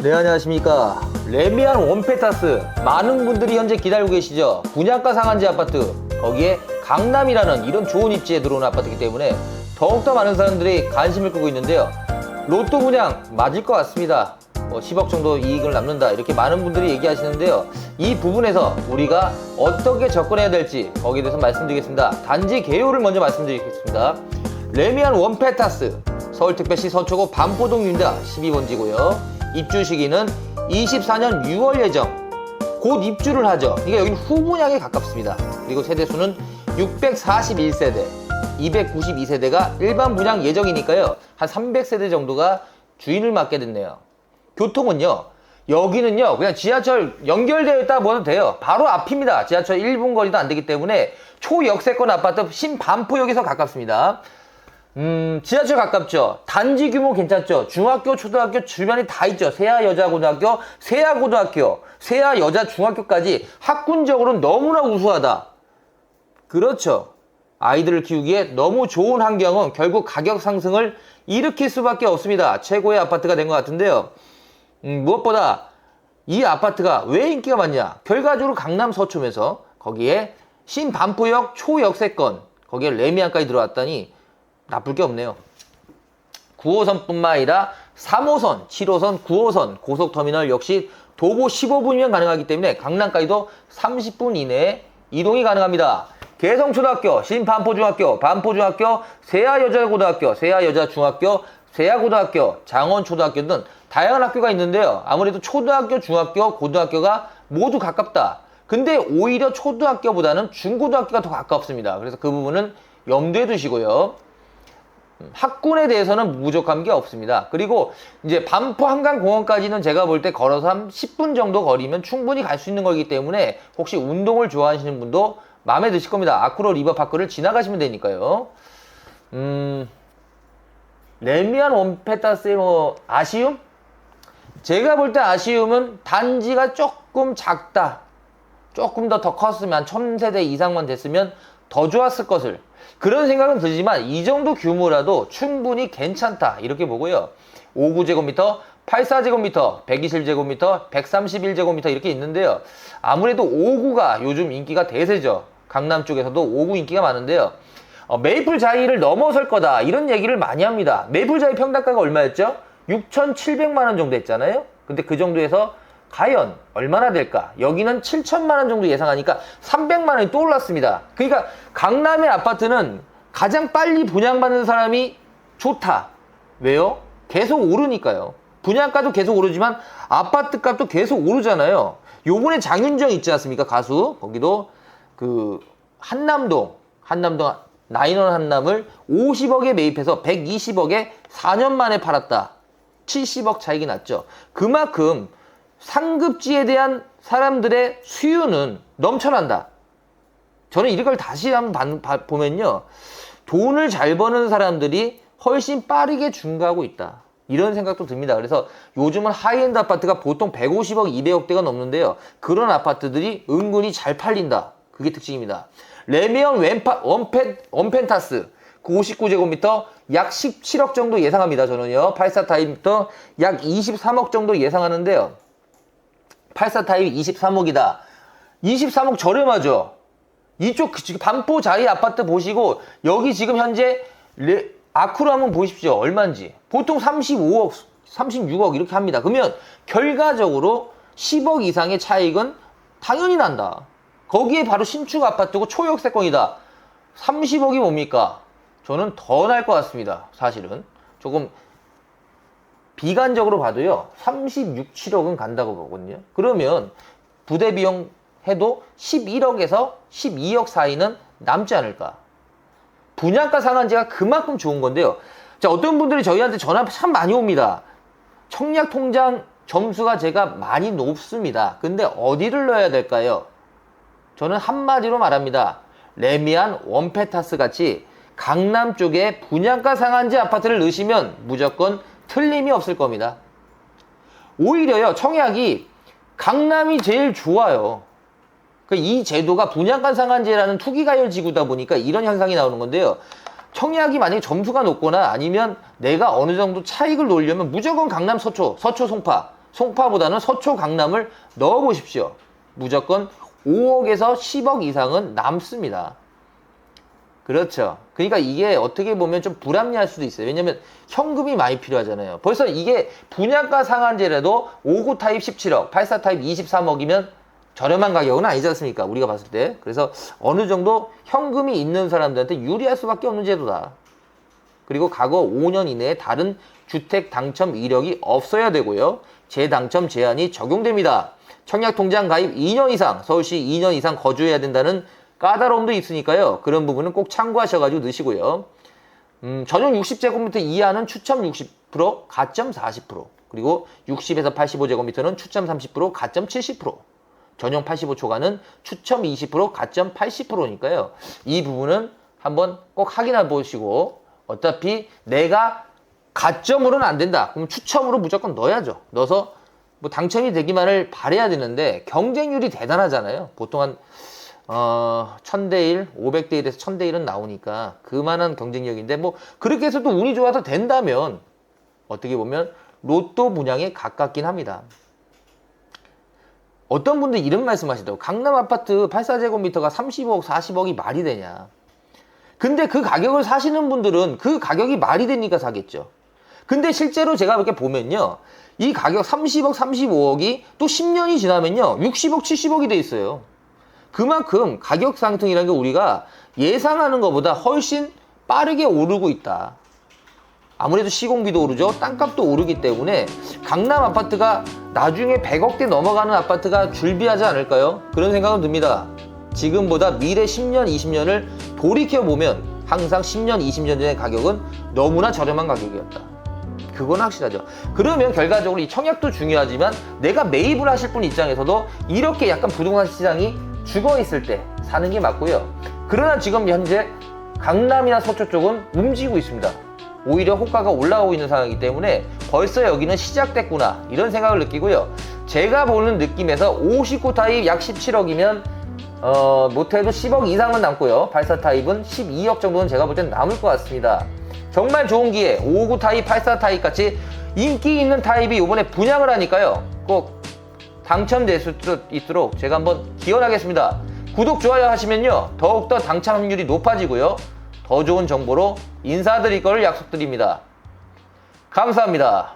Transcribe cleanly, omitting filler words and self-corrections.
네, 안녕하십니까. 레미안 원페타스, 많은 분들이 현재 기다리고 계시죠. 분양가 상한제 아파트, 거기에 강남이라는 이런 좋은 입지에 들어온 아파트이기 때문에 더욱더 많은 사람들이 관심을 끄고 있는데요. 로또 분양 맞을 것 같습니다. 10억 정도 이익을 남는다, 이렇게 많은 분들이 얘기하시는데요. 이 부분에서 우리가 어떻게 접근해야 될지 거기에 대해서 말씀드리겠습니다. 단지 개요를 먼저 말씀드리겠습니다. 레미안 원페타스, 서울특별시 서초구 반포동입니다. 12번지고요. 입주 시기는 24년 6월 예정. 곧 입주를 하죠. 그러니까 여기는 후분양에 가깝습니다. 그리고 세대수는 641세대, 292세대가 일반 분양 예정이니까요. 한 300세대 정도가 주인을 맡게 됐네요. 교통은요, 여기는요 그냥 지하철 연결되어 있다 보셔도 돼요. 바로 앞입니다. 지하철 1분 거리도 안 되기 때문에 초역세권 아파트 신반포역에서 가깝습니다. 지하철 가깝죠. 단지 규모 괜찮죠. 중학교, 초등학교 주변에 다 있죠. 세아 여자고등학교, 세아고등학교, 세아 여자중학교까지 학군적으로는 너무나 우수하다. 그렇죠. 아이들을 키우기에 너무 좋은 환경은 결국 가격 상승을 일으킬 수밖에 없습니다. 최고의 아파트가 된 것 같은데요. 무엇보다 이 아파트가 왜 인기가 많냐. 결과적으로 강남 서초면서 거기에 신반포역 초역세권, 거기에 레미안까지 들어왔다니 나쁠 게 없네요. 9호선뿐만 아니라 3호선, 7호선, 9호선 고속터미널 역시 도보 15분이면 가능하기 때문에 강남까지도 30분 이내에 이동이 가능합니다. 개성초등학교, 신반포중학교, 반포중학교, 세아여자고등학교, 세아여자중학교, 세아고등학교, 장원초등학교 등 다양한 학교가 있는데요. 아무래도 초등학교, 중학교, 고등학교가 모두 가깝다. 근데 오히려 초등학교보다는 중고등학교가 더 가깝습니다. 그래서 그 부분은 염두에 두시고요. 학군에 대해서는 부족한 게 없습니다. 그리고 이제 반포 한강공원까지는 제가 볼 때 걸어서 한 10분 정도 거리면 충분히 갈 수 있는 거기 때문에 혹시 운동을 좋아하시는 분도 마음에 드실 겁니다. 아쿠로 리버파크를 지나가시면 되니까요. 레미안 원페타스의 아쉬움? 제가 볼 때 아쉬움은 단지가 조금 작다. 조금 더 컸으면 1000세대 이상만 됐으면 더 좋았을 것을, 그런 생각은 들지만 이 정도 규모라도 충분히 괜찮다, 이렇게 보고요. 59제곱미터, 84제곱미터, 120제곱미터, 131제곱미터 이렇게 있는데요. 아무래도 59가 요즘 인기가 대세죠. 강남 쪽에서도 59 인기가 많은데요. 메이플 자이를 넘어설 거다, 이런 얘기를 많이 합니다. 메이플 자이 평당가가 얼마였죠? 6,700만원 정도 했잖아요. 근데 그 정도에서 과연 얼마나 될까? 여기는 7천만원 정도 예상하니까 300만원이 또 올랐습니다. 그러니까 강남의 아파트는 가장 빨리 분양받는 사람이 좋다. 왜요? 계속 오르니까요. 분양가도 계속 오르지만 아파트 값도 계속 오르잖아요. 요번에 장윤정 있지 않습니까? 가수. 거기도 그 한남동 나인원 한남을 50억에 매입해서 120억에 4년 만에 팔았다. 70억 차익이 났죠. 그만큼 상급지에 대한 사람들의 수요는 넘쳐난다. 저는 이걸 다시 한번 보면요, 돈을 잘 버는 사람들이 훨씬 빠르게 증가하고 있다, 이런 생각도 듭니다. 그래서 요즘은 하이엔드 아파트가 보통 150억, 200억대가 넘는데요. 그런 아파트들이 은근히 잘 팔린다. 그게 특징입니다. 레미안 원펜타스 59제곱미터 약 17억 정도 예상합니다. 저는요. 84타입부터 약 23억 정도 예상하는데요. 84타입 23억이다. 23억 저렴하죠. 이쪽 지금 반포 자이 아파트 보시고 여기 지금 현재 아쿠로 한번 보십시오. 얼마인지. 보통 35억, 36억 이렇게 합니다. 그러면 결과적으로 10억 이상의 차익은 당연히 난다. 거기에 바로 신축 아파트고 초역세권이다. 30억이 뭡니까? 저는 더 날 것 같습니다. 사실은 조금 비관적으로 봐도요, 36, 7억은 간다고 보거든요. 그러면 부대 비용 해도 11억에서 12억 사이는 남지 않을까. 분양가 상한제가 그만큼 좋은 건데요. 자, 어떤 분들이 저희한테 전화 참 많이 옵니다. 청약 통장 점수가 제가 많이 높습니다. 근데 어디를 넣어야 될까요? 저는 한마디로 말합니다. 레미안 원페타스 같이 강남 쪽에 분양가 상한제 아파트를 넣으시면 무조건 틀림이 없을 겁니다. 오히려요, 청약이 강남이 제일 좋아요. 이 제도가 분양가 상한제라는 투기가열 지구다 보니까 이런 현상이 나오는 건데요. 청약이 만약에 점수가 높거나 아니면 내가 어느 정도 차익을 놓으려면 무조건 강남 서초 송파 송파보다는 서초 강남을 넣어보십시오. 무조건 5억에서 10억 이상은 남습니다. 그렇죠. 그러니까 이게 어떻게 보면 좀 불합리할 수도 있어요. 왜냐면 현금이 많이 필요하잖아요. 벌써 이게 분양가 상한제라도 5구 타입 17억, 84 타입 23억이면 저렴한 가격은 아니지 않습니까? 우리가 봤을 때. 그래서 어느 정도 현금이 있는 사람들한테 유리할 수밖에 없는 제도다. 그리고 과거 5년 이내에 다른 주택 당첨 이력이 없어야 되고요. 재당첨 제한이 적용됩니다. 청약통장 가입 2년 이상, 서울시 2년 이상 거주해야 된다는 까다로움도 있으니까요. 그런 부분은 꼭 참고하셔가지고 넣으시고요. 전용 60제곱미터 이하는 추첨 60%, 가점 40%. 그리고 60에서 85제곱미터는 추첨 30%, 가점 70%. 전용 85초과는 추첨 20%, 가점 80%니까요. 이 부분은 한번 꼭 확인해 보시고, 어차피 내가 가점으로는 안 된다. 그럼 추첨으로 무조건 넣어야죠. 넣어서 뭐 당첨이 되기만을 바라야 되는데 경쟁률이 대단하잖아요. 보통 한 1000대1, 500대 1에서 1000대 1은 나오니까 그만한 경쟁력인데, 뭐 그렇게 해서 또 운이 좋아서 된다면 어떻게 보면 로또 분양에 가깝긴 합니다. 어떤 분들 이런 말씀 하시더라고요. 강남 아파트 84제곱미터가 30억, 40억이 말이 되냐. 근데 그 가격을 사시는 분들은 그 가격이 말이 되니까 사겠죠. 근데 실제로 제가 이렇게 보면요, 이 가격 30억, 35억이 또 10년이 지나면요 60억, 70억이 돼 있어요. 그만큼 가격 상승이라는 게 우리가 예상하는 것보다 훨씬 빠르게 오르고 있다. 아무래도 시공비도 오르죠. 땅값도 오르기 때문에 강남 아파트가 나중에 100억대 넘어가는 아파트가 줄비하지 않을까요? 그런 생각은 듭니다. 지금보다 미래 10년, 20년을 돌이켜보면 항상 10년, 20년 전의 가격은 너무나 저렴한 가격이었다. 그건 확실하죠. 그러면 결과적으로 이 청약도 중요하지만 내가 매입을 하실 분 입장에서도 이렇게 약간 부동산 시장이 죽어있을 때 사는 게 맞고요. 그러나 지금 현재 강남이나 서초 쪽은 움직이고 있습니다. 오히려 호가가 올라오고 있는 상황이기 때문에 벌써 여기는 시작됐구나 이런 생각을 느끼고요. 제가 보는 느낌에서 59 타입 약 17억이면 못해도 10억 이상은 남고요. 84 타입은 12억 정도는 제가 볼 땐 남을 것 같습니다. 정말 좋은 기회, 59 타입, 84 타입 같이 인기 있는 타입이 이번에 분양을 하니까요. 꼭 당첨될 수 있도록 제가 한번 기원하겠습니다. 구독, 좋아요 하시면요 더욱더 당첨 확률이 높아지고요. 더 좋은 정보로 인사드릴 걸 약속드립니다. 감사합니다.